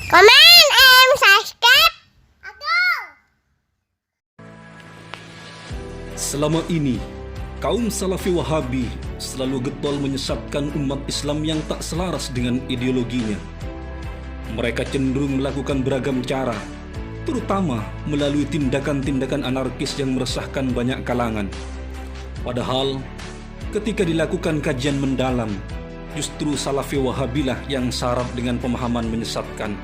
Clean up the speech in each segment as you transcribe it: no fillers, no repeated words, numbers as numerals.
Comment and subscribe. Selama ini, kaum Salafi Wahabi selalu getol menyesatkan umat Islam yang tak selaras dengan ideologinya. Mereka cenderung melakukan beragam cara, terutama melalui tindakan-tindakan anarkis yang meresahkan banyak kalangan. Padahal, ketika dilakukan kajian mendalam, justru Salafi Wahabilah yang syarat dengan pemahaman menyesatkan.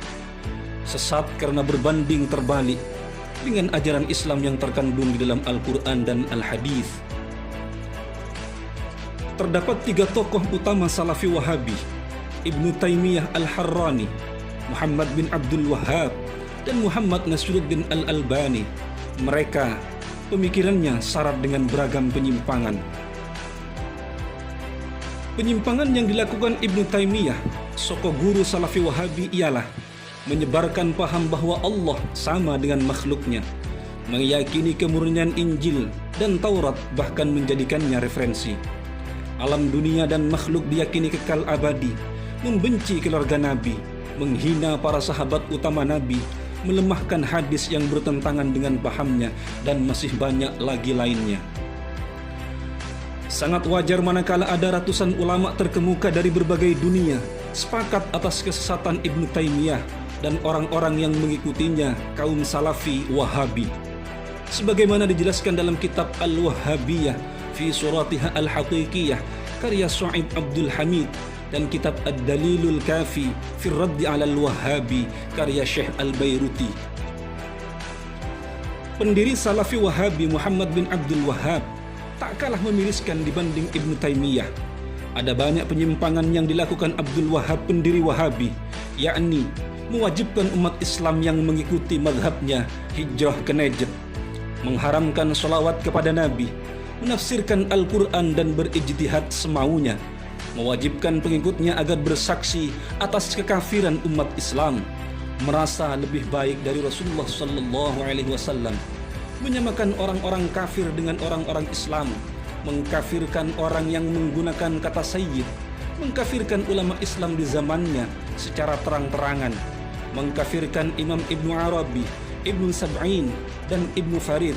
Sesat karena berbanding terbalik dengan ajaran Islam yang terkandung di dalam Al-Quran dan Al-Hadis. Terdapat 3 tokoh utama Salafi Wahabi, Ibnu Taimiyah Al-Harrani, Muhammad bin Abdul Wahhab, dan Muhammad Nasruddin Al-Albani. Mereka pemikirannya syarat dengan beragam penyimpangan. Penyimpangan yang dilakukan Ibnu Taimiyah, soko guru Salafi Wahabi, ialah menyebarkan paham bahwa Allah sama dengan makhluknya, meyakini kemurnian Injil dan Taurat, bahkan menjadikannya referensi. Alam dunia dan makhluk diyakini kekal abadi, membenci keluarga Nabi, menghina para sahabat utama Nabi, melemahkan hadis yang bertentangan dengan pahamnya, dan masih banyak lagi lainnya. Sangat wajar manakala ada ratusan ulama terkemuka dari berbagai dunia sepakat atas kesesatan Ibnu Taimiyah dan orang-orang yang mengikutinya, kaum Salafi Wahabi. Sebagaimana dijelaskan dalam kitab Al-Wahhabiyah fi Suratiha Al-Haqiqiyah karya Su'aib Abdul Hamid dan kitab Ad-Dalilul Kafi fi Raddi 'ala Al-Wahhabi karya Syekh Al-Bairuti. Pendiri Salafi Wahabi Muhammad bin Abdul Wahhab tak kalah memiriskan dibanding Ibnu Taimiyah. Ada banyak penyimpangan yang dilakukan Abdul Wahhab, pendiri Wahabi, yakni mewajibkan umat Islam yang mengikuti mazhabnya hijrah ke Najd, mengharamkan sholawat kepada Nabi, menafsirkan Al-Quran dan berijtihad semaunya, mewajibkan pengikutnya agar bersaksi atas kekafiran umat Islam, merasa lebih baik dari Rasulullah SAW, menyamakan orang-orang kafir dengan orang-orang Islam, mengkafirkan orang yang menggunakan kata sayyid, mengkafirkan ulama Islam di zamannya secara terang-terangan, mengkafirkan Imam Ibnu Arabi, Ibnu Sab'in, dan Ibnu Farid,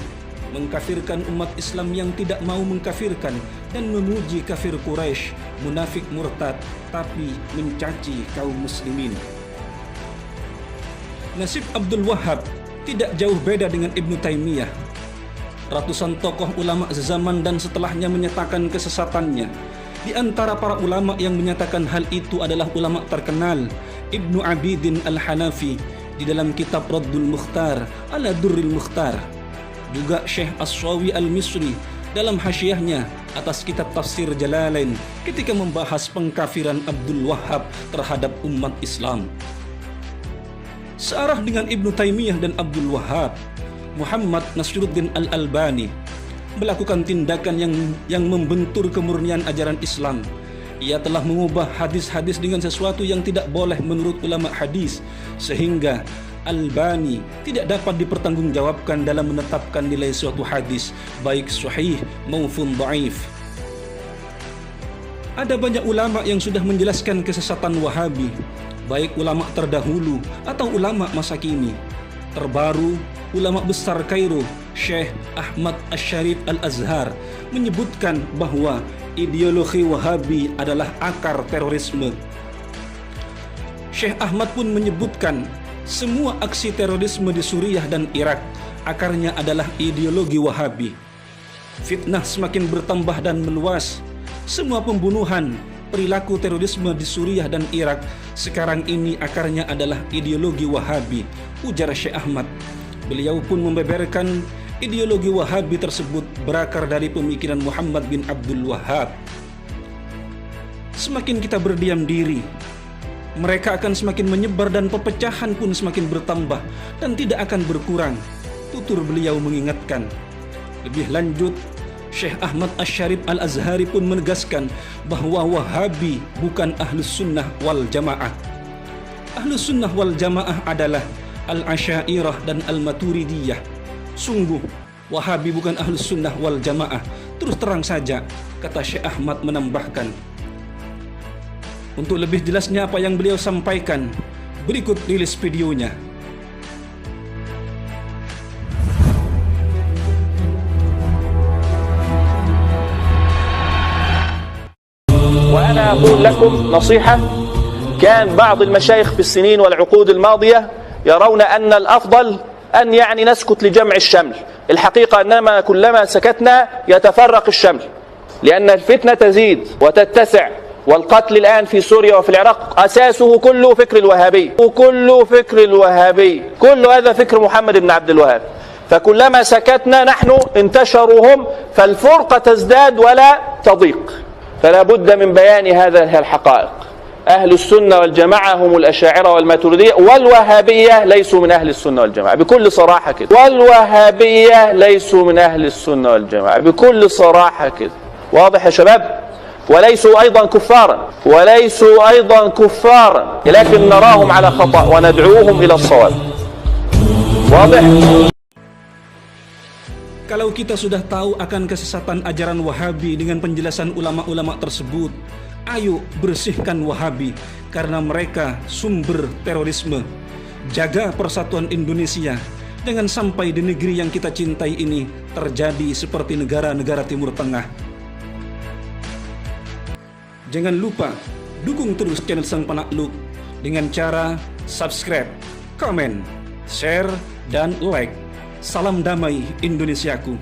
mengkafirkan umat Islam yang tidak mau mengkafirkan dan memuji kafir Quraisy, munafik murtad, tapi mencaci kaum muslimin. Nasib Abdul Wahhab tidak jauh beda dengan Ibnu Taimiyah. Ratusan tokoh ulama zaman dan setelahnya menyatakan kesesatannya. Di antara para ulama yang menyatakan hal itu adalah ulama terkenal Ibnu Abidin Al-Hanafi di dalam kitab Raddul Mukhtar ala Durril Mukhtar, juga Syekh As-Sawi Al-Misri dalam hasyiahnya atas kitab tafsir Jalalain ketika membahas pengkafiran Abdul Wahhab terhadap umat Islam. Searah dengan Ibnu Taimiyah dan Abdul Wahhab, Muhammad Nasruddin Al-Albani melakukan tindakan yang membentur kemurnian ajaran Islam. Ia telah mengubah hadis-hadis dengan sesuatu yang tidak boleh menurut ulama hadis, sehingga Albani tidak dapat dipertanggungjawabkan dalam menetapkan nilai suatu hadis, baik sahih maupun dhaif. Ada banyak ulama yang sudah menjelaskan kesesatan Wahabi, baik ulama terdahulu atau ulama masa kini. Terbaru, ulama besar Kairo, Syekh Ahmad Asy-Syarif Al-Azhar, menyebutkan bahwa ideologi Wahabi adalah akar terorisme. Syekh Ahmad pun menyebutkan semua aksi terorisme di Suriah dan Irak akarnya adalah ideologi Wahabi. Fitnah semakin bertambah dan meluas. Semua pembunuhan, perilaku terorisme di Suriah dan Irak sekarang ini akarnya adalah ideologi Wahabi, ujar Syekh Ahmad. Beliau pun membeberkan ideologi Wahabi tersebut berakar dari pemikiran Muhammad bin Abdul Wahhab. Semakin kita berdiam diri, mereka akan semakin menyebar dan perpecahan pun semakin bertambah dan tidak akan berkurang, tutur beliau mengingatkan. Lebih lanjut, Syekh Ahmad Asy-Syarif Al-Azhari pun menegaskan bahwa Wahabi bukan Ahlus Sunnah wal Jamaah. Ahlus Sunnah wal Jamaah adalah Al-Asy'ariyah dan Al-Maturidiyah. Sungguh, Wahabi bukan Ahlus Sunnah wal Jamaah. Terus terang saja, kata Syekh Ahmad menambahkan. Untuk lebih jelasnya apa yang beliau sampaikan, Berikut rilis videonya. وأنا أقول لكم نصيحة. كان بعض المشايخ في السنين والعقود الماضية يرون أن الأفضل أن نسكت لجمع الشمل. الحقيقة أنما كلما سكتنا يتفرق الشمل، لأن الفتنة تزيد وتتسع، والقتل الآن في سوريا وفي العراق أساسه كله فكر الوهابي، كل هذا فكر محمد بن عبد الوهاب. فكلما سكتنا نحن انتشرهم، فالفرقة تزداد ولا تضيق. فلا بد من بيان هذه الحقائق. أهل السنة والجماعة هم الأشاعرة والماتريدية، والوهابية ليسوا من أهل السنة والجماعة بكل صراحة كده. والوهابية ليسوا من أهل السنة والجماعة بكل صراحة كده. واضح يا شباب؟ وليسوا أيضا كفارا، لكن نراهم على خطأ وندعوهم إلى الصواب. واضح؟ Kalau kita sudah tahu akan kesesatan ajaran Wahabi dengan penjelasan ulama-ulama tersebut, ayo bersihkan Wahabi karena mereka sumber terorisme. Jaga persatuan Indonesia, jangan sampai di negeri yang kita cintai ini terjadi seperti negara-negara Timur Tengah. Jangan lupa dukung terus channel Sang Penakluk dengan cara subscribe, komen, share, dan like. Salam damai Indonesiaku.